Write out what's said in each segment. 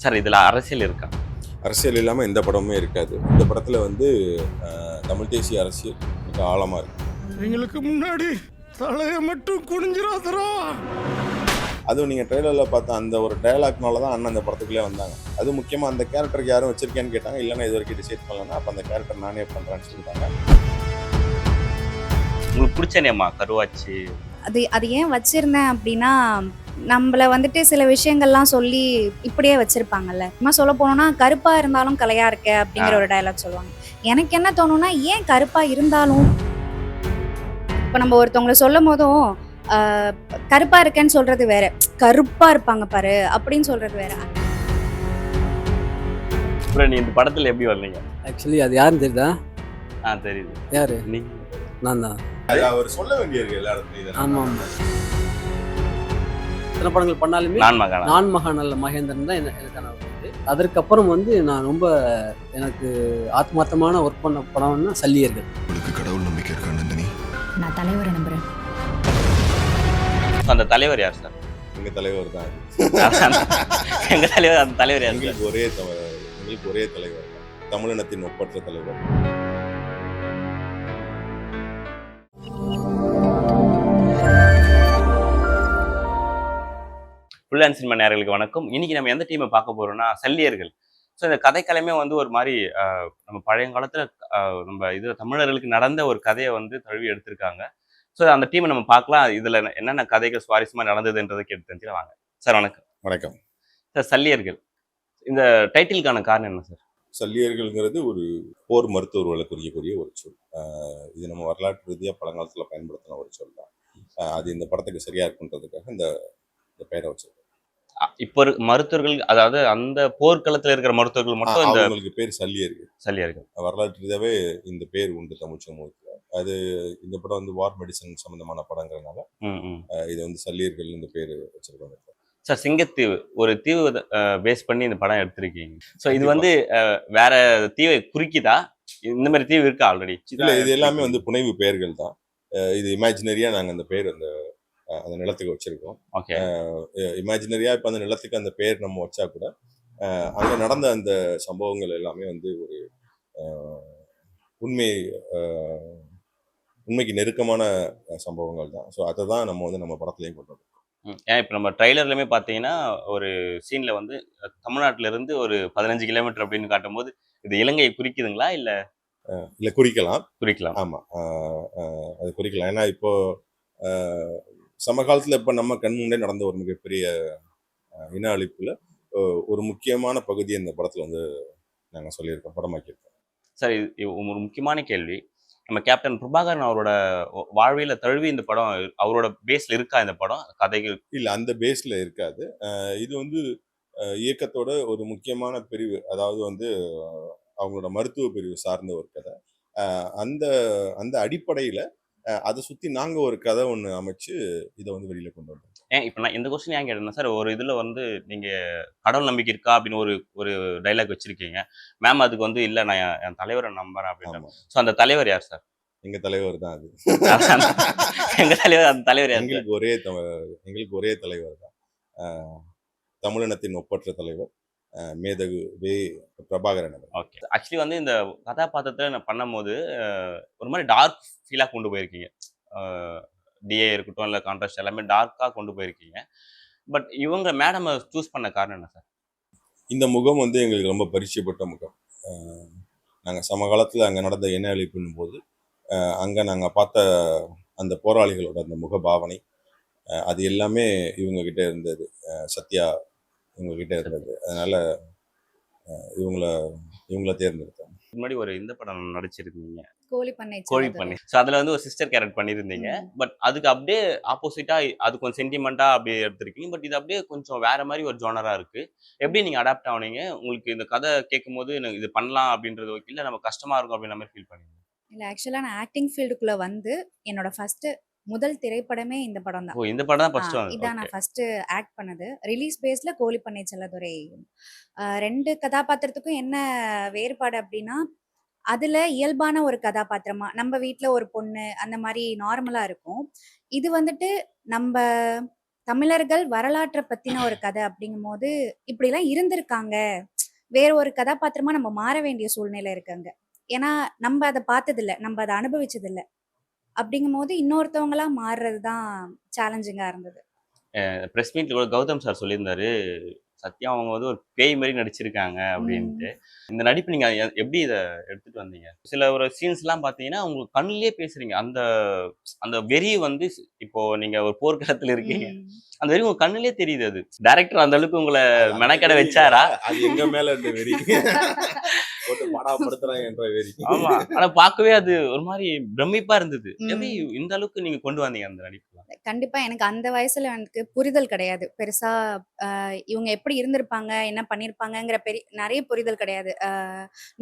Sir இதுல அரசியல் இருக்கா? அரசியல் இல்லாமல் எந்த படமுமே இருக்காது. இந்த படத்தில் வந்து தமிழ் தேசிய அரசியல் மிக ஆழமாக இருக்கு. எங்களுக்கு முன்னாடி தலையை மட்டும் குனிஞ்சிராதரா. அதுவும் நீங்கள் ட்ரெய்லரில் பார்த்த அந்த ஒரு டயலாக்னால தான் அண்ணன் அந்த படத்துக்குள்ளே வந்தாங்க. அது முக்கியமாக அந்த கேரக்டருக்கு யாரும் வச்சிருக்கேன்னு கேட்டாங்க. இல்லைன்னா இது வரைக்கும் டிசைட் பண்ணலன்னா அப்போ அந்த கேரக்டர் நானே பண்ணுறேன்னு சொல்லிட்டாங்க. உங்களுக்கு பிடிச்ச நேமா கருவாச்சி? அது ஏன் வச்சிருந்தேன் அப்படின்னா, நம்மள வந்துட்டு சில விஷயங்கள்லாம் சொல்லி இப்படியே வச்சிருப்பாங்கல்ல. சும்மா சொல்ல போனோம்னா, கருப்பா இருந்தாலும் கலையா இருக்க அப்படிங்கிற ஒரு டயலாக் சொல்லுவாங்க. எனக்கு என்ன தோணும்னா, ஏன் கருப்பா இருந்தாலும் இப்போ நம்ம ஒருத்தவங்களை சொல்லும் போதும் கருப்பா இருக்கேன்னு சொல்றது வேற, கருப்பா இருப்பாங்க பாரு அப்படின்னு சொல்றது வேற. அப்புறம் நீ இந்த படத்துல எப்படி வந்தீங்க? ஆக்சுவலி அது யாருன்னு தெரியுதா? தெரியுது. யாரு? நீங்க? நான் தான். அது அவர் சொல்ல வேண்டியிருக்கு எல்லா இடத்துலையும். ஆமாம் ஆமாம். எத்தனை படங்கள் பண்ணாலுமே நான் மகாநல்ல மகேந்திரன் தான் எனக்கான இது. அதற்கப்புறம் வந்து நான் ரொம்ப எனக்கு ஆத்மார்த்தமான ஒர்க் பண்ண படம்னா சல்லியர்கள். உங்களுக்கு கடவுள் நம்பிக்கை இருக்கா நந்தினி? நான் தலைவரை நம்புறேன். அந்த தலைவர் யார் சார்? எங்கள் தலைவர் தான். எங்க தலைவர், அந்த தலைவர் யார்? எங்களுக்கு ஒரே தலைவர் தான். தமிழினத்தின் ஒப்பற்ற தலைவர். ஃபுல் அண்ட் சினிமா நேயர்களுக்கு வணக்கம். இன்னைக்கு நம்ம எந்த டீமை பார்க்க போறோம்னா சல்லியர்கள். ஸோ இந்த கதைக்களமே வந்து ஒரு மாதிரி நம்ம பழைய காலத்துல நம்ம இது தமிழர்களுக்கு நடந்த ஒரு கதையை வந்து தழுவி எடுத்திருக்காங்க. ஸோ அந்த டீமை நம்ம பார்க்கலாம். இதுல என்னென்ன கதைகள் சுவாரஸ்யமா நடந்ததுன்றதை கேட்டு தெரிஞ்சுக்கலாம் வாங்க. சார் வணக்கம். வணக்கம் சார். சல்லியர்கள் இந்த டைட்டிலுக்கான காரணம் என்ன சார்? சல்லியர்கள்ங்கிறது ஒரு போர் மருத்துவர்களை குறிக்கக்கூடிய ஒரு சொல். இது நம்ம வரலாற்று ரீதியாக பழங்காலத்தில் பயன்படுத்தின ஒரு சொல் தான். அது இந்த படத்துக்கு சரியா இருக்குன்றதுக்காக இந்த பெயரை வச்சிருக்கோம். இப்போ மருத்துவர்கள், அதாவது அந்த போர்க்களத்துல இருக்கிற மருத்துவர்கள் மட்டும் இந்த அவங்களுக்கு பேர் சல்லியர்கள். வரலாற்று ரீதியாவே இந்த பேர் உண்டு தமிழ் சமூகத்துல. அது இந்த படம் வந்து வார் மெடிசன் சம்பந்தமான படங்கிறதுனால இது வந்து சல்லியர்கள் இந்த பேர் வச்சிருக்காங்க. சார், சிங்கத்தீவு ஒரு தீவு பேஸ் பண்ணி இந்த படம் எடுத்திருக்கீங்க. ஸோ இது வந்து வேற தீவை குறிக்குதா? இந்த மாதிரி தீவு இருக்கா ஆல்ரெடி? இல்ல, இது எல்லாமே வந்து புனைவு பெயர்கள் தான். இது இமேஜினரியா நாங்க அந்த பேர் அந்த நிலத்துக்கு வச்சிருக்கோம். இமேஜினரியா இப்ப அந்த நிலத்துக்கு அந்த பேர் நம்ம வச்சா கூட அங்க நடந்த அந்த சம்பவங்கள் எல்லாமே வந்து ஒரு உண்மைக்கு நெருக்கமான சம்பவங்கள் தான். ஸோ அதை தான் நம்ம வந்து நம்ம படத்துலையும் கொண்டு வரோம். ஏன் இப்போ நம்ம ட்ரைலர்லையுமே பார்த்தீங்கன்னா ஒரு சீன்ல வந்து தமிழ்நாட்டில இருந்து ஒரு 15 கிலோமீட்டர் அப்படின்னு காட்டும் போது இது இலங்கையை குறிக்குதுங்களா? இல்ல குறிக்கலாம். ஆமா, அது குறிக்கலாம். ஏன்னா இப்போ சமகாலத்தில் இப்போ நம்ம கண் முன்னே நடந்த ஒரு மிகப்பெரிய இன அழிப்புல ஒரு முக்கியமான பகுதியை இந்த படத்துல வந்து நாங்கள் சொல்லியிருக்கோம், படமாக்கியிருக்கோம். சரி, ஒரு முக்கியமான கேள்வி. நம்ம கேப்டன் பிரபாகரன் அவரோட வாழ்வியல தழுவி இந்த படம் அவரோட பேஸ்ல இருக்கா இந்த படம் கதைகள்? இல்ல, அந்த பேஸ்ல இருக்காது. இது வந்து இயக்கத்தோட ஒரு முக்கியமான பிரிவு, அதாவது வந்து அவங்களோட மருத்துவ பிரிவு சார்ந்த ஒரு கதை. அந்த அந்த அடிப்படையில அதை சுத்தி நாங்க ஒரு கதை ஒண்ணு அமைச்சு இதை வந்து வெளியில கொண்டு வந்தோம். ஏன் இப்போ நான் இந்த கொஸ்டின் ஏன் கேட்டேன்னா சார், ஒரு இதுல வந்து நீங்க கடவுள் நம்பிக்கை இருக்கா அப்படின்னு ஒரு டைலாக் வச்சிருக்கீங்க. மேம் அதுக்கு வந்து இல்ல நான் என் தலைவரை நம்புறேன் அப்படின்னு. ஸோ அந்த தலைவர் யார் சார்? எங்க தலைவர் தான் அது. எங்க தலைவர், அந்த தலைவர் யார்? எங்களுக்கு ஒரே தலைவர் தான். தமிழினத்தின் ஒப்பற்ற தலைவர் மேதகு வே. பிரபாகரன். ஓகே. ஆக்சுவலி வந்து இந்த கதாபாத்திரத்தை நான் பண்ணும்போது ஒரு மாதிரி டார்க் ஃபீலாக கொண்டு போயிருக்கீங்க. டிஏ இருக்கட்டும், இல்லை கான்ட்ராஸ்ட் எல்லாமே டார்க்காக கொண்டு போயிருக்கீங்க. பட் இவங்க மேடம் சூஸ் பண்ண காரணம் என்ன சார்? இந்த முகம் வந்து எங்களுக்கு ரொம்ப பரிச்சயப்பட்ட முகம். நாங்கள் சமகாலத்தில் அங்கே நடந்த இன அழிப்பின் போது அங்கே நாங்கள் பார்த்த அந்த போராளிகளோட அந்த முக பாவனை அது எல்லாமே இவங்ககிட்ட இருந்தது. சத்யா இவங்ககிட்ட இருந்தது. அதனால இவங்கள தேர்ந்தெடுத்தோம். முன்னாடி ஒரு இந்த படம் நடிச்சிருந்தீங்க, கோழி பண்ணை. ஸோ அதில் வந்து ஒரு சிஸ்டர் கேரக்டர் பண்ணியிருந்தீங்க. பட் அதுக்கு அப்படியே ஆப்போசிட்டா அது கொஞ்சம் சென்டிமெண்டா அப்படியே எடுத்திருக்கீங்க. பட் இது அப்படியே கொஞ்சம் வேற மாதிரி ஒரு ஜோனரா இருக்கு. எப்படி நீங்க அடாப்ட் ஆனீங்க? உங்களுக்கு இந்த கதை கேட்கும் போது இது பண்ணலாம் அப்படின்றது ஓகே, இல்லை நம்ம கஷ்டமா இருக்கும் அப்படின்ற மாதிரி ஃபீல் பண்ணீங்க? இல்லை, ஆக்சுவலாக நான் ஆக்டிங் ஃபீல்டுக்குள்ளே வந்து என்னோட முதல் திரைப்படமே இந்த படம் தான். இந்த படம் தான் ஃபர்ஸ்ட் வந்து. இதான் நான் ஃபர்ஸ்ட் ஆக்ட் பண்ணது. ரிலீஸ் பேஸ்ல கோழி பண்ணை செல்லதுரை. 2 கதாபாத்திரத்துக்கும் என்ன வேறுபாடு அப்படின்னா, அதுல இயல்பான ஒரு கதாபாத்திரமா நம்ம வீட்ல ஒரு பொண்ணு அந்த மாதிரி நார்மலா இருக்கும். இது வந்துட்டு நம்ம தமிழர்கள் வரலாற்றை பத்தின ஒரு கதை அப்படிங்கும்போது இப்படிலாம் இருந்திருக்காங்க. வேற ஒரு கதாபாத்திரமா நம்ம மாற வேண்டிய சூழ்நிலை இருக்காங்க. ஏன்னா நம்ம அதை பார்த்ததில்ல, நம்ம அதை அனுபவிச்சதில்ல. அப்படிங்கும்போது இன்னொருத்தவங்களா மாறுறது தான் சேலஞ்சிங்கா இருந்தது. பிரஸ் மீட்ல கௌதம் சார் சொல்லியிருந்தாரு, சத்யா அவங்க வந்து ஒரு பேய் மாரி நடிச்சிருக்காங்க அப்படின்ட்டு. ம். இந்த நடிப்பு நீங்க எப்படி இத எடுத்துட்டு வந்தீங்க? சில ஒரு சீன்ஸ்லாம் பார்த்தீங்கன்னா, உங்க கண்லயே பேசுறீங்க. அந்த அந்த வெறி வந்து இப்போ நீங்க ஒரு போர்க்களத்துல இருக்கீங்க. ம். அந்த வெறி உங்க கண்ணுலயே தெரியுது அது. டைரக்டர் அந்த அளவுக்கு உங்கள அது அந்த மெனக்கெட வெறி இல்ல, வச்சாரா? அது எங்க மேல இருந்த வெறி. போட்டு பாடாப்படுத்துறாங்க என்ற வெறி. ஆமா. ஆனா பார்க்கவே அது ஒரு மாரி பிரமிப்பா இருந்தது. எப்படி ம். இந்த அளவுக்கு நீங்க கொண்டு வந்தீங்க அந்த நடிப்புல? கண்டிப்பா எனக்கு அந்த வயசுல எனக்கு புரிதல் கிடையாது. பெருசா இவங்க எப்படி இருந்திருப்பாங்க, என்ன பண்ணியிருப்பாங்கங்கிற நெறைய புரிதல் கிடையாது.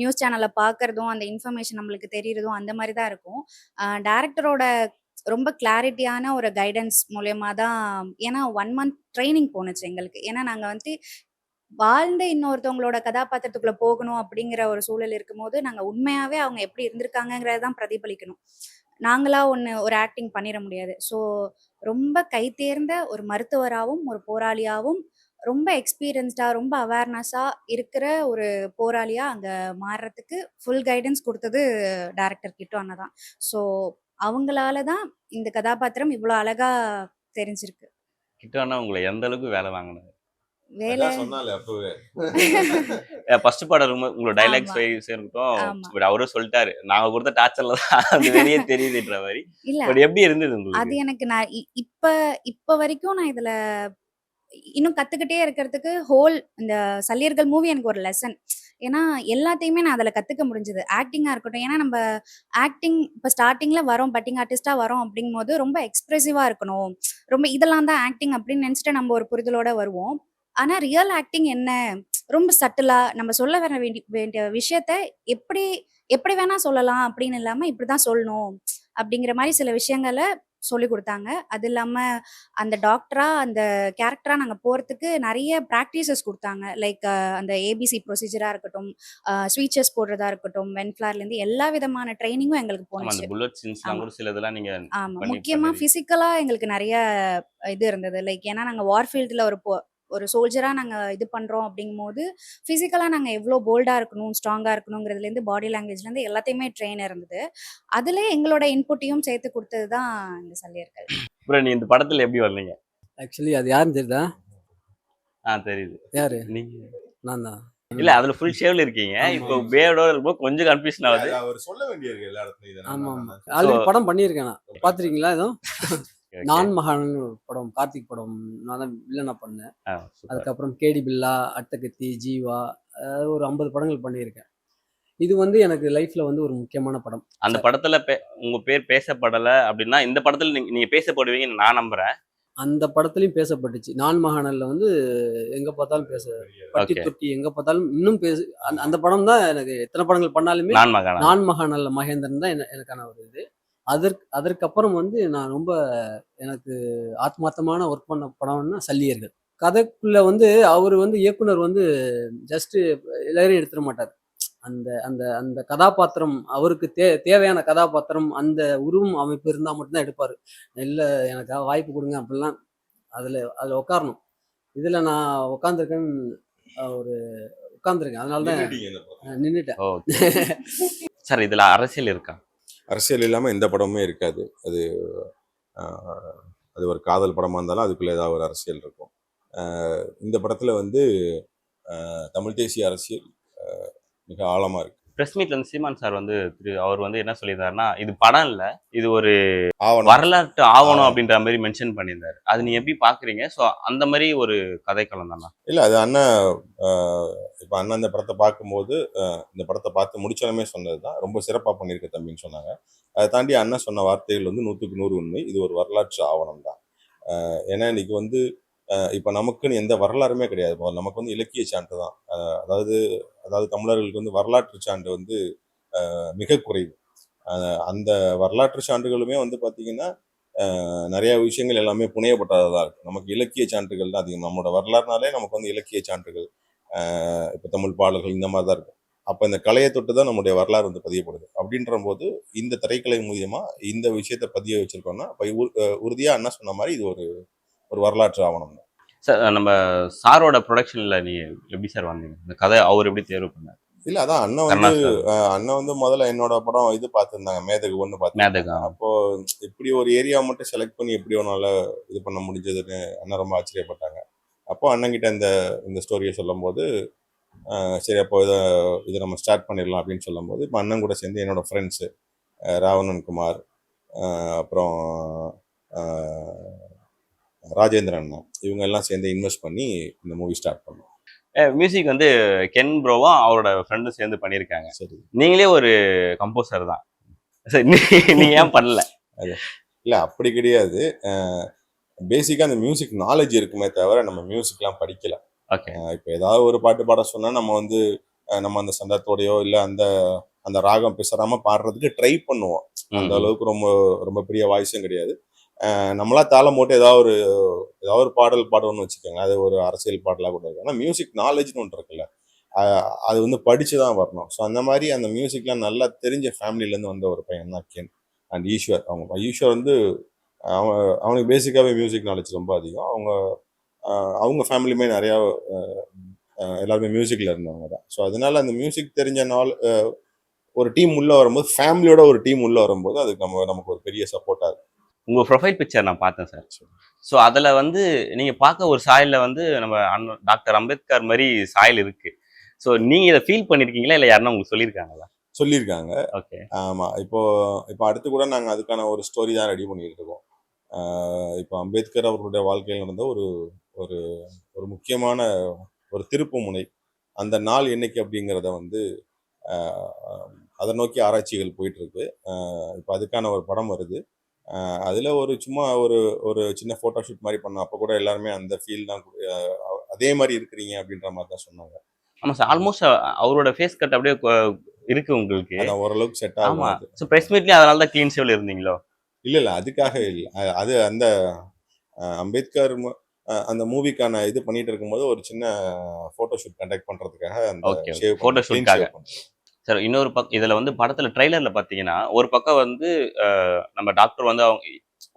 நியூஸ் சேனல்ல பார்க்கறதும், அந்த இன்ஃபர்மேஷன் நம்மளுக்கு தெரியறதும் அந்த மாரி தான் இருக்கும். டைரக்டரோட ரொம்ப கிளாரிட்டியான ஒரு கைடன்ஸ் மூலியமா தான் ஏன்னா 1 மந்த் ட்ரெய்னிங் போணுச்சு எங்களுக்கு. ஏன்னா நாங்க வந்து வாழ்ந்த இன்னொருத்தவங்களோட கதாபாத்திரத்துக்குள்ள போகணும் அப்படிங்கிற ஒரு சூழல் இருக்கும்போது, நாங்க உண்மையாவே அவங்க எப்படி இருந்திருக்காங்கங்கிறத தான் பிரதிபலிக்கணும். நாங்களா ஒரு ஆக்டிங் பண்ணிற முடியாது. ஸோ ரொம்ப கை தேர்ந்த ஒரு மருத்துவராவும், ஒரு போராளியாவும், ரொம்ப எக்ஸ்பீரியன்ஸ்டா, ரொம்ப அவேர்னஸா இருக்கிற ஒரு போராளியா அங்க மாறுறதுக்கு ஃபுல் கைடன்ஸ் குடுத்தது டைரக்டர் கிட்டு அண்ணா தான். ஸோ அவங்களால தான் இந்த கதாபாத்திரம் இவ்ளோ அழகா தெரிஞ்சிருக்கு. கிட்டானா உங்கள எந்த அளவுக்கு வேல வாங்குனாரு? வேலை அதான் சொன்னாலே அப்பவே. ஃபர்ஸ்ட் படம் உங்களோட டயலாக்ஸ் ஆமா, வைஸ் இருக்கட்டும். ஆமா. பட் அவரும் சொல்ட்டாரு. நாங்க குடுத்த டார்ச்சர்ல தான் அது வெளிய தெரியுதுன்ற மாரி. இல்ல பட் எப்படி இருந்தது அது உங்களுக்கு? எனக்கு நான் இப்ப இப்ப வரைக்கும் நான் இதுல இன்னும் கத்துக்கிட்டே இருக்கிறதுக்கு இந்த சல்லியர்கள் மூவி எனக்கு ஒரு லெசன். ஏன்னா எல்லாத்தையுமே நான் அதுல கத்துக்க முடிஞ்சது. ஆக்டிங்கா இருக்கட்டும். ஏன்னா நம்ம ஆக்டிங் இப்ப ஸ்டார்ட்டிங்ல வரோம், பட்டிங் ஆர்டிஸ்ட்டா வரோம் அப்படிங்கும்போது ரொம்ப எக்ஸ்பிரசிவா இருக்கணும். ரொம்ப இதெல்லாம் தான் ஆக்டிங் அப்படின்னு நினைச்சுட்டு நம்ம ஒரு புரிதலோட வருவோம். ஆனா ரியல் ஆக்டிங் என்ன? ரொம்ப சட்டிலா நம்ம சொல்ல வர வேண்டிய விஷயத்த எப்படி எப்படி வேணா சொல்லலாம் அப்படின்னு இல்லாம இப்படிதான் சொல்லணும். அப்படிங்கிற மாரி சில விஷயங்கள சொல்லிக் குடுத்தாங்க. அது இல்லாம அந்த டாக்டரா, அந்த கேரக்டரா நாங்க போறதுக்கு நெறைய பிராக்டிஸஸ் குடுத்தாங்க. லைக் அந்த ஏபிசி ப்ரொசீஜரா இருக்கட்டும், ஸ்வீட் செஸ் போடுறதா இருக்கட்டும், வென்ஃப்ளார்லேருந்து எல்லா விதமான ட்ரெய்னிங்கும் எங்களுக்கு ஆமா. அந்த போணுச்சு. புல்லட் சீன்ஸ்லாம் ஆமா, கூட சிலதெல்லாம் நீங்க ஆமா. பண்ணி முக்கியமா பண்ணிருக்கீங்க. பிசிக்கலா எங்களுக்கு நெறைய இது இருந்தது. லைக் ஏன்னா நாங்க வார் ஃபீல்டுல ஒரு சோல்ஜரா நாங்க இது பண்றோம் அப்படிங்கும்போது, பிசிக்கலா நாங்க எவ்ளோ போல்டா இருக்கணும், ஸ்ட்ராங்கா இருக்கணுங்கிறதுலேருந்து, பாடி லாங்குவேஜ்லேருந்து எல்லாத்தையுமே ட்ரெயின் இருந்தது. அதிலயே எங்களோட இன்புட்டையும் சேர்த்து குடுத்தது தான் இந்த சல்லியர்கள். அப்புறம் நீ இந்த படத்துல எப்படி வந்தீங்க? ஆக்சுவலி அது யாருன்னு தெரியுதா? தெரியுது. யாரு? நீங்க நான் தான். இல்ல அதுல ஃபுல் ஷேவ்ல இருக்கீங்க. ஆமா. இப்போ பேர்டோட இருக்கும்போது கொஞ்சம் கன்ஃப்யூஷன் இல்ல, ஆகுது. அது அவர் சொல்ல வேண்டியிருக்கு எல்லா இடத்துலயும் இதை. ஆமா, நான் ஆமா. நான் ஆல்ரெடி ஸோ படம் பண்ணியிருக்கேன் நான். பார்த்துருக்கீங்களா எதுவும்? ஓகே. நான் மகான்னு ஒரு படம், கார்த்திக் படம். நான் தான் வில்லனா பண்ணேன். சூப்பர். அதுக்கப்புறம் கேடி பில்லா, அட்டகத்தி, ஜீவா, ஒரு 50 படங்கள் பண்ணியிருக்கேன். இது வந்து எனக்கு லைஃப்ல வந்து ஒரு முக்கியமான படம். அந்த படத்துல உங்க பேர் பேசப்படல அப்படின்னா, இந்த படத்துல நீங்க நீங்க பேசப்படுவீங்கன்னு நான் நம்புறேன். அந்த படத்துலயும் பேசப்பட்டுச்சு. நான் மகாநல்ல வந்து எங்க பார்த்தாலும் பட்டி ஓகே. தொட்டி எங்க பார்த்தாலும் இன்னும் அந்த அந்த படம் தான் எனக்கு எத்தனை படங்கள் பண்ணாலுமே நான் மகானா. நான் மகாநல்ல மகேந்திரன் தான் எனக்கான ஒரு இது. அதற்கப்புறம் வந்து நான் ரொம்ப எனக்கு ஆத்மார்த்தமான ஒர்க் பண்ண படம்னா சல்லியர்கள். கதைக்குள்ள வந்து அவரு வந்து இயக்குனர் வந்து ஜஸ்ட் எல்லாரையும் எடுத்துட மாட்டார். அந்த அந்த அந்த கதாபாத்திரம் அவருக்கு தேவையான கதாபாத்திரம், அந்த உருவம் அமைப்பு இருந்தா மட்டும் தான் எடுப்பாரு. இல்ல எனக்காக வாய்ப்பு கொடுங்க அப்படிலாம் அதுல அதுல உட்காரணும். இதுல நான் உட்காந்துருக்கேன்னு ஒரு உட்காந்துருக்கேன். அதனால தான் நின்னுட்டீங்க இந்த பக்கம். நின்னுட்டேன். ஓகே. சார் இதுல அரசியல் இருக்கா? அரசியல் இல்லாம எந்த படமுமே இருக்காது. அது ஆஹ், அது ஒரு காதல் படமா இருந்தாலும் அதுக்குள்ள ஏதாவது ஒரு அரசியல் இருக்கும். இந்த படத்துல வந்து தமிழ் தேசிய அரசியல் மிக ஆழமா இருக்கு. பிரஸ் மீட்ல வந்து சீமான் சார் வந்து அவர் வந்து என்ன சொல்லியிருந்தாருன்னா, இது படம் இல்ல. இது ஒரு ஆவணம். வரலாற்று ஆவணம் ஆவணம். அப்படின்ற மாரி மென்ஷன் பண்ணியிருந்தாரு. அது நீங்க எப்படி பார்க்குறீங்க? ஸோ அந்த மாரி ஒரு கதைக்களம் தானா? இல்ல, அது அண்ணன் இப்ப அண்ணன் இந்த படத்தை பார்க்கும்போது இந்த படத்தை பார்த்து முடிச்சனமே சொன்னதுதான் ரொம்ப சிறப்பா பண்ணியிருக்க தம்பின்னு சொன்னாங்க. அதை தாண்டி அண்ணன் சொன்ன வார்த்தைகள் வந்து 100க்கு 100 உண்மை. இது ஒரு வரலாற்று ஆவணம் தான். ஏன்னா இன்னைக்கு வந்து இப்ப நமக்குன்னு எந்த வரலாறுமே கிடையாது. நமக்கு வந்து இலக்கிய சான்று தான். அதாவது அதாவது தமிழர்களுக்கு வந்து வரலாற்று சான்று வந்து மிக குறைவு. அந்த வரலாற்று சான்றுகளுமே வந்து பார்த்தீங்கன்னா நிறைய விஷயங்கள் எல்லாமே புனையப்பட்டதாக தான் இருக்கு. நமக்கு இலக்கிய சான்றுகள் தான் அதிகம். நம்மளோட வரலாறுனாலே நமக்கு வந்து இலக்கிய சான்றுகள், இப்போ தமிழ் பாடல்கள் இந்த மாதிரி தான் இருக்கும். அப்போ இந்த கலையை தொட்டு தான் நம்முடைய வரலாறு வந்து பதியப்படுது. அப்படின்ற போது இந்த திரைக்கலை மூலியமா இந்த விஷயத்த பதிய வச்சிருக்கோம்னா இப்போ உறுதியாக என்ன சொன்ன மாதிரி இது ஒரு ஒரு வரலாற்று ஆவணம் தான். சார் நம்ம சாரோட ப்ரொடக்ஷன்ல நீங்க எப்படி சார் வந்தீங்க? இந்த கதை அவர் எப்படி தேர்வு பண்ணார்? இல்ல அதான் கருணா சார். அண்ணன் வந்து முதல்ல என்னோட படம் இது பார்த்துருந்தாங்க, மேதகு 1 பார்த்துருந்தாங்க. மேதகா. அப்போ இப்படி ஒரு ஏரியா மட்டும் செலக்ட் பண்ணி எப்படி ஒன்னால இது பண்ண முடிஞ்சதுன்னு அண்ணன் ரொம்ப ஆச்சரியப்பட்டாங்க. அப்போ அண்ணன்கிட்ட இந்த ஸ்டோரியை சொல்லும்போது சரி அப்போ இதை நம்ம ஸ்டார்ட் பண்ணிடலாம் அப்படின்னு சொல்லும்போது இப்போ அண்ணன் கூட சேர்ந்து என்னோட ஃப்ரெண்ட்ஸு ராவணன் குமார், அப்புறம் ராஜேந்திரன் அண்ணா, இவங்க எல்லாம் சேர்ந்து இன்வெஸ்ட் பண்ணி இந்த மூவி ஸ்டார்ட் பண்ணோம். மியூசிக் வந்து கென் ப்ரோவும் அவரோட ஃப்ரெண்டும் சேர்ந்து பண்ணியிருக்காங்க. சரி. நீங்களே ஒரு கம்போசர் தான். சரி, நீங்க ஏன் பண்ணல? அது இல்லை அப்படி கிடையாது. பேசிக்காக அந்த மியூசிக் நாலேஜ் இருக்குமே தவிர நம்ம மியூசிக்லாம் படிக்கல. ஓகே. இப்போ ஏதாவது ஒரு பாட்டு பாட சொன்னா நம்ம வந்து நம்ம அந்த சந்தத்தோடையோ இல்லை அந்த ராகம் பிசறாம பாடுறதுக்கு ட்ரை பண்ணுவோம். அந்த அளவுக்கு ரொம்ப ரொம்ப பெரிய வாய்ஸும் கிடையாது. நம்மளா தாளம் போட்டு ஏதாவது ஒரு பாடல் பாடணும்னு வச்சுக்கோங்க, அது ஒரு அரசியல் பாடலாக கூட இருக்கு. ஆனால் மியூசிக் நாலேஜ்னு ஒன்று இருக்குல்ல, அது வந்து படிச்சு தான் வரணும். ஸோ அந்த மாதிரி அந்த மியூசிக்லாம் நல்லா தெரிஞ்ச ஃபேமிலியிலேருந்து வந்த ஒரு பையன் தான் கென் அண்ட் ஈஸ்வர். ஈஸ்வர் வந்து அவனுக்கு பேசிக்காகவே மியூசிக் நாலேஜ் ரொம்ப அதிகம். அவங்க ஃபேமிலியுமே நிறையா எல்லாருமே மியூசிக்கில் இருந்தவங்க தான். ஸோ அதனால அந்த மியூசிக் தெரிஞ்ச ஒரு டீம் உள்ளே வரும்போது, ஃபேமிலியோட ஒரு டீம் உள்ளே வரும்போது அதுக்கு நமக்கு ஒரு பெரிய சப்போர்ட்டாக இருக்கும். உங்க ப்ரொஃபைல் பிக்சர் நான் பார்த்தேன் சார். ஸோ அதில் வந்து நீங்க பார்க்க ஒரு சாயலில் வந்து நம்ம டாக்டர் அம்பேத்கர் மாதிரி சாயல் இருக்கு. ஸோ நீங்க இதை ஃபீல் பண்ணிருக்கீங்களா, இல்லை யாருன்னா உங்களுக்கு சொல்லியிருக்காங்களா? சொல்லியிருக்காங்க. ஓகே. ஆமாம். இப்போ அடுத்து கூட நாங்கள் அதுக்கான ஒரு ஸ்டோரி தான் ரெடி பண்ணிட்டு இருக்கோம். இப்போ அம்பேத்கர் அவர்களுடைய வாழ்க்கையில் நடந்த ஒரு ஒரு ஒரு முக்கியமான ஒரு திருப்பு முனை, அந்த நாள் என்னைக்கு அப்படிங்கிறத வந்து அதை நோக்கி ஆராய்ச்சிகள் போயிட்டு இருக்கு. இப்போ அதுக்கான ஒரு படம் வருது. அதில் சும்மா ஒரு சின்ன ஃபோட்டோ ஷூட் மாதிரி பண்ணோம். அப்போ கூட எல்லாருமே அந்த ஃபீல் தான் அதே மாதிரி இருக்கிறீங்க அப்படின்ற மாதிரி தான் சொன்னாங்க. ஆமாம் சார், ஆல்மோஸ்ட் அவரோட ஃபேஸ் கட் அப்படியே இருக்கு உங்களுக்கு. அதான் ஓரளவுக்கு செட் ஆகும். ஆமாம். ஸோ ப்ரெஸ் மீட்லேயும் அதனால தான் க்ளீன் ஷேவில் இருந்தீங்களோ? இல்லை அதுக்காக இல்லை. அது அந்த அம்பேத்கர் அந்த மூவிக்கான இது பண்ணிட்டு இருக்கும்போது ஒரு சின்ன ஃபோட்டோ ஷூட் கண்டக்ட் பண்ணுறதுக்காக அந்த ஃபோட்டோ ஷூட்காக. சார் இன்னொரு பக்கம் இதில் வந்து படத்தில் ட்ரெய்லரில் பார்த்தீங்கன்னா ஒரு பக்கம் வந்து நம்ம டாக்டர் வந்து அவங்க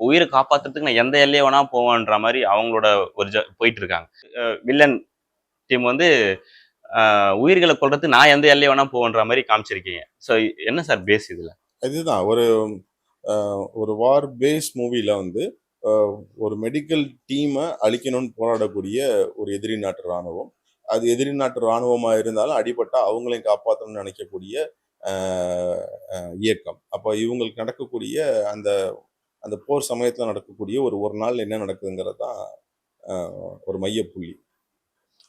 உயிரை காப்பாற்றுறதுக்கு நான் எந்த எல்லையை வேணா போவேன்ற மாதிரி அவங்களோட ஒரு போயிட்டு இருக்காங்க. வில்லன் டீம் வந்து உயிர்களை கொள்றது நான் எந்த எல்லையை வேணா போவேன்ற மாதிரி காமிச்சிருக்கீங்க. ஸோ என்ன சார் பேஸ் இதில்? இதுதான் ஒரு வார் பேஸ் மூவியில் வந்து ஒரு மெடிக்கல் டீமை அழிக்கணும்னு போராடக்கூடிய ஒரு எதிரி நாட்டு இராணுவம். அது எதிரி நாட்டு இராணுவமாக இருந்தாலும் அடிபட்டா அவங்களையும் காப்பாற்றணும்னு நினைக்கக்கூடிய இயக்கம். அப்போ இவங்களுக்கு நடக்கக்கூடிய அந்த போர் சமயத்தில் நடக்கக்கூடிய ஒரு நாள் என்ன நடக்குதுங்கிறது தான் ஒரு மையப்புள்ளி.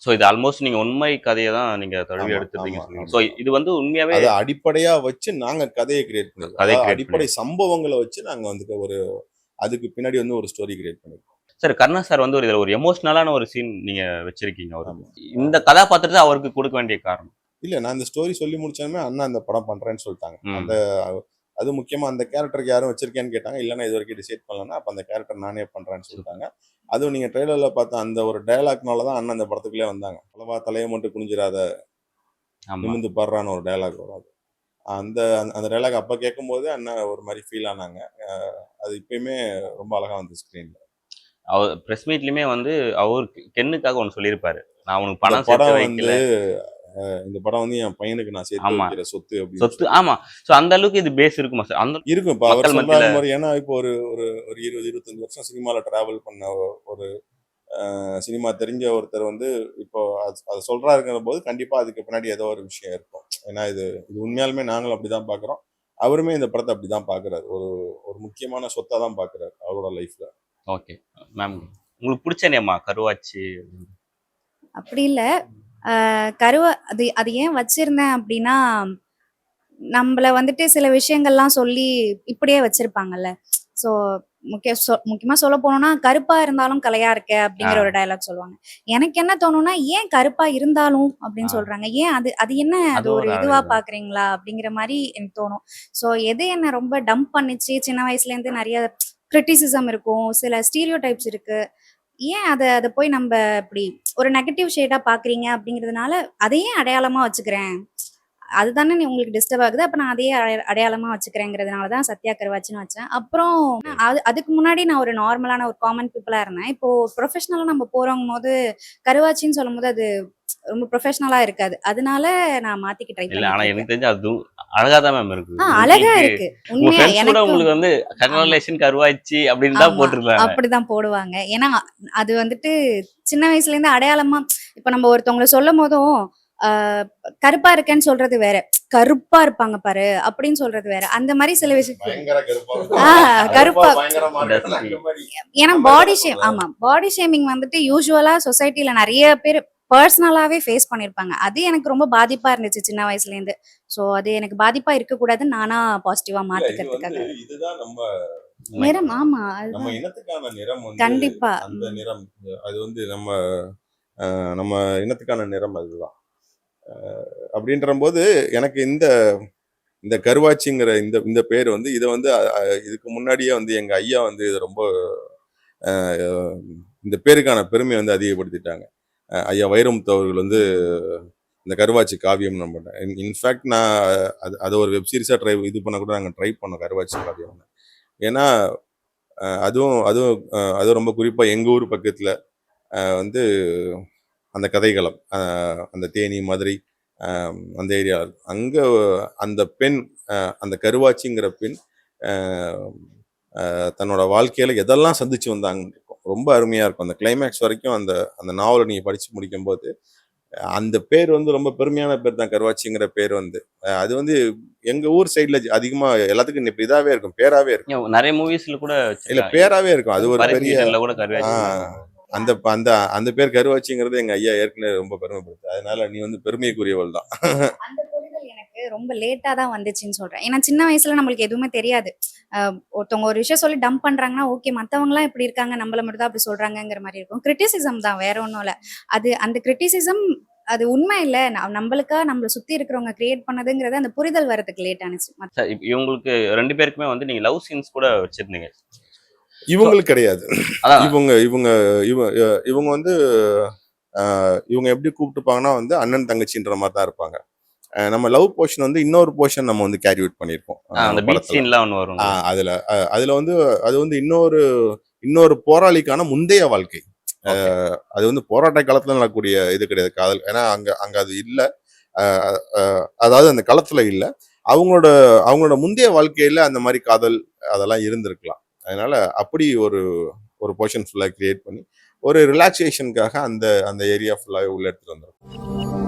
ஸோ இது ஆல்மோஸ்ட் நீங்கள் உண்மை கதையை தான் நீங்கள் தழுவி எடுத்துருக்கீங்க. ஸோ இது வந்து உண்மையாகவே அதை அடிப்படையாக வச்சு நாங்கள் கதையை கிரியேட் பண்ணிருக்கோம். அடிப்படை சம்பவங்களை வச்சு நாங்கள் வந்துட்டு அதுக்கு பின்னாடி வந்து ஒரு ஸ்டோரி கிரியேட் பண்ணிருக்கோம். சார் கருணா சார் வந்து இதில் ஒரு எமோஷனலான ஒரு சீன் நீங்கள் வச்சிருக்கீங்க. இந்த கதாபாத்திரத்தை அவருக்கு கொடுக்க வேண்டிய காரணம் இல்லை, நான் இந்த ஸ்டோரி சொல்லி முடிச்சாலுமே அண்ணா அந்த படம் பண்ணுறேன்னு சொல்லிட்டாங்க. அது முக்கியமாக அந்த கேரக்டருக்கு யாரும் வச்சிருக்கேன்னு கேட்டாங்க. இல்லைன்னா இது வரைக்கும் டிசைட் பண்ணலன்னா அப்போ அந்த கேரக்டர் நானே பண்ணுறேன்னு சொல்லிட்டாங்க. அதுவும் நீங்கள் ட்ரெய்லரில் பார்த்த அந்த ஒரு டயலாக்னால தான் அண்ணன் அந்த படத்துக்குள்ளே வந்தாங்க. அளவா தலையை மட்டும் குனிஞ்சிடாத நிமிந்து பாடுறான்னு ஒரு டயலாக் வரும். அந்த டயலாக் அப்போ கேட்கும்போது அண்ணன் ஒரு மாதிரி ஃபீல் ஆனாங்க. அது இப்பயுமே ரொம்ப அழகாக வந்து ஸ்க்ரீனில். அவர் ப்ரெஸ் மீட்லையுமே வந்து அவர் கென்னுக்காக ஒன்று சொல்லியிருப்பாரு, நான் உனக்கு பணம் படம் வந்து இந்த படம் வந்து என் பையனுக்கு நான் சேர்த்து வைக்கிற சொத்து. ஆமா. ஸோ அந்த அளவுக்கு இது பேஸ் இருக்குமா சார்? அந்த இருக்கும். இப்போ அவர் சொல்ற மாதிரி, ஏன்னா இப்போ ஒரு 20-25 வருஷம் சினிமாவில் டிராவல் பண்ண ஒரு சினிமா தெரிஞ்ச ஒருத்தர் வந்து இப்போ அதை சொல்றாருங்கிற போது கண்டிப்பா அதுக்கு பின்னாடி ஏதோ ஒரு விஷயம் இருக்கும். ஏன்னா இது உண்மையாலுமே நாங்களும் அப்படிதான் பாக்குறோம். அவருமே இந்த படத்தை அப்படிதான் பாக்குறாரு. ஒரு முக்கியமான சொத்தா தான் பாக்குறாரு அவரோட லைஃப்ல. ஓகே மேம், உங்களுக்கு பிடிச்ச நேமா கருவாச்சி? அப்படி இல்லை, அது ஏன் வச்சிருந்தேன் அப்படின்னா, நம்மள வந்துட்டு சில விஷயங்கள்லாம் சொல்லி இப்படியே வச்சிருப்பாங்கல்ல. ஸோ முக்கியமா சொல்ல போனோம்னா, கருப்பா இருந்தாலும் கலையா இருக்க அப்படிங்கிற ஒரு டயலாக் சொல்லுவாங்க. எனக்கு என்ன தோணும்னா, ஏன் கருப்பா இருந்தாலும் அப்படின்னு சொல்றாங்க, ஏன் அது என்ன அது ஒரு இதுவா பாக்குறீங்களா அப்படிங்கிற மாதிரி எனக்கு தோணும். ஸோ எது என்ன ரொம்ப டம்ப் பண்ணிச்சு, சின்ன வயசுல இருந்து நிறைய கிரிட்டிசிசம் இருக்கும், சில ஸ்டீரியோ டைப்ஸ் இருக்கு, ஏன் அதை போய் நம்ம இப்படி ஒரு நெகட்டிவ் ஷேடா பாக்குறீங்க அப்படிங்கிறதுனால அதையே அடையாளமா வச்சுக்கிறேன். அதுதானே உங்களுக்கு டிஸ்டர்ப் ஆகுது, அப்ப நான் அதையே அடையாளமா வச்சுக்கிறேங்கிறதுனால தான் சத்யா கருவாச்சின்னு வச்சேன். அப்புறம் அதுக்கு முன்னாடி நான் ஒரு நார்மலான ஒரு காமன் பீப்புளா இருந்தேன். இப்போ ப்ரொஃபஷனலா நம்ம போறோங்கும்போது கருவாச்சின்னு சொல்லும்போது அது ரொம்ப ப்ரொஃபஷனலா இருக்காது. அதனால நான் மாத்திக்க ட்ரை இல்ல ஆனா பண்ணிட்டு எனக்கு இருக்கேன். தெரிஞ்சு அது அழகா தான் மேம் இருக்கு. அழகா உங்களுக்கு இருக்கு. உங்க உண்மையா ஃப்ரெண்ட்ஸ் கூட எனக்கும் உங்களுக்கு வந்து ஆமா. கங்க்ராச்சுலேஷன் கருவாச்சி அப்படின்னு தான் ஆமா. போட்டிருக்காங்க. அப்படிதான் போடுவாங்க. ஏன்னா, அது வந்துட்டு சின்ன வயசுலேருந்து அடையாளமா இப்ப நம்ம ஒருத்தவங்கள சொல்லும்போதும், ஆ கருப்பா இருக்கேன்னு சொல்றது வேற. கருப்பா இருப்பாங்க பாரு, அப்படின்னு சொல்றது வேற. அந்த மாரி சில விஷயம் பயங்கர கருப்பா கருப்பா பயங்கரமா Dusty. அந்த மாதிரி ஏன்னா நம்ம பாடி என்ன ஷேம் சொல்றது? ஆமா. பாடி ஷேமிங் வந்துட்டு யூசுவலா சொசைட்டில நெறைய பேர் பர்சனலாவே ஃபேஸ் பண்ணியிருப்பாங்க. அது எனக்கு ரொம்ப பாதிப்பா இருந்துச்சு சின்ன வயசுலேருந்து. ஸோ அது எனக்கு பாதிப்பா இருக்கக்கூடாதுன்னு நானா பாசிட்டிவா இல்ல இது வந்து மாத்திக்கிறதுக்காக. இதுதான் நம்ம நிறம் ஆமா. நம்ம அதுதான். இனத்துக்கான நிறம் வந்து கண்டிப்பா. அந்த நிறம். அது வந்து நம்ம இனத்துக்கான நிறம் அதுதான். அப்படின்றபோது எனக்கு இந்த இந்த கருவாச்சிங்கிற இந்த இந்த பேர் வந்து இதை வந்து இதுக்கு முன்னாடியே வந்து எங்க ஐயா வந்து இது ரொம்ப அஹ், இந்த பேருக்கான பெருமையை வந்து அதிகப்படுத்திட்டாங்க. ஐயா வைரமுத்து அவர்கள் வந்து இந்த கருவாச்சி காவியம் நம்ம இன்ஃபேக்ட் நான் அது ஒரு வெப் சீரிஸாக இது பண்ண கூட நாங்கள் ட்ரை பண்ணோம் கருவாச்சி காவியம். ஏன்னா அதுவும் ரொம்ப குறிப்பாக எங்கள் ஊர் பக்கத்தில் வந்து அந்த கதைகளம் அந்த தேனி மதுரை அந்த ஏரியா அங்கே அந்த பெண் அந்த கருவாச்சிங்கிற பெண் தன்னோட வாழ்க்கையில் எதெல்லாம் சந்திச்சு வந்தாங்கன்னு இருக்கும். ரொம்ப அருமையாக இருக்கும். அந்த கிளைமேக்ஸ் வரைக்கும் அந்த அந்த நாவலை நீங்கள் படித்து முடிக்கும்போது அந்த பேர் வந்து ரொம்ப பெருமையான பேர் தான். கருவாச்சிங்கிற பேர் வந்து அது வந்து எங்கள் ஊர் சைடில் அதிகமாக எல்லாத்துக்கும் இப்ப இதாகவே இருக்கும், பேராகவே இருக்கும். நிறைய மூவிஸ்ல கூட இல்லை வச்சிருக்காங்க. பேராகவே இருக்கும். அது ஒரு பரிசு பெரிய சீசன்ல கூட கருவாச்சி அந்த அந்த அந்த பேர் கருவாச்சிங்கிறது எங்க ஐயா ஏற்கனவே ரொம்ப பெருமைப்படுத்து. அதனால நீ வந்து பெருமைக்குரியவள் தான். அந்த புரிதல் எனக்கு ரொம்ப லேட்டா தான் வந்துச்சுன்னு சொல்றேன். ஏன்னா சின்ன வயசுல நம்மளுக்கு எதுவுமே தெரியாது. ஒருத்தவங்க ஒரு விஷயம் சொல்லி டம்ப் பண்றாங்கன்னா, ஓகே மத்தவங்கலாம் இப்படி இருக்காங்க, நம்மள மட்டும் தான் அப்படி சொல்றாங்கங்கிற மாரி இருக்கும். கிரிட்டிசிசம் தான் வேற ஒண்ணும் இல்ல. அந்த கிரிட்டிசிசம் அது உண்மை இல்ல. நம்மளுக்கா நம்மள சுத்தி இருக்கிறவங்க கிரியேட் பண்ணதுங்கிறது அந்த புரிதல் வரதுக்கு லேட் ஆனுச்சு. இவங்களுக்கு 2 பேருக்குமே வந்து நீங்க லவ் சீன்ஸ் கூட வச்சிருந்தீங்க. இவங்களுக்கு கிடையாது. அதான் இவங்க இவங்க இவ இவங்க வந்து இவங்க எப்படி கூப்பிட்டுப்பாங்கன்னா வந்து அண்ணன் தங்கச்சின்ற மாதிரி தான் இருப்பாங்க. நம்ம லவ் போர்ஷன் வந்து இன்னொரு போர்ஷன் நம்ம வந்து கேரி அவுட் பண்ணியிருக்கோம் அந்த பீச் படத்துல. சீன்லாம் ஒன்று வரும். அதுல வந்து அது வந்து இன்னொரு போராளிக்கான முந்தைய வாழ்க்கை. அது வந்து போராட்ட காலத்துல நடக்கக்கூடிய இது கிடையாது காதல். ஏன்னா அங்க அது இல்லை. அதாவது அந்த களத்துல இல்லை. அவங்களோட முந்தைய வாழ்க்கையில அந்த மாதிரி காதல் அதெல்லாம் இருந்திருக்கலாம். அதனால அப்படி ஒரு போர்ஷன் ஃபுல்லாக கிரியேட் பண்ணி ஒரு ரிலாக்ஸேஷனுக்காக அந்த அந்த ஏரியா ஃபுல்லாகவே உள்ள எடுத்துட்டு வந்துடும்.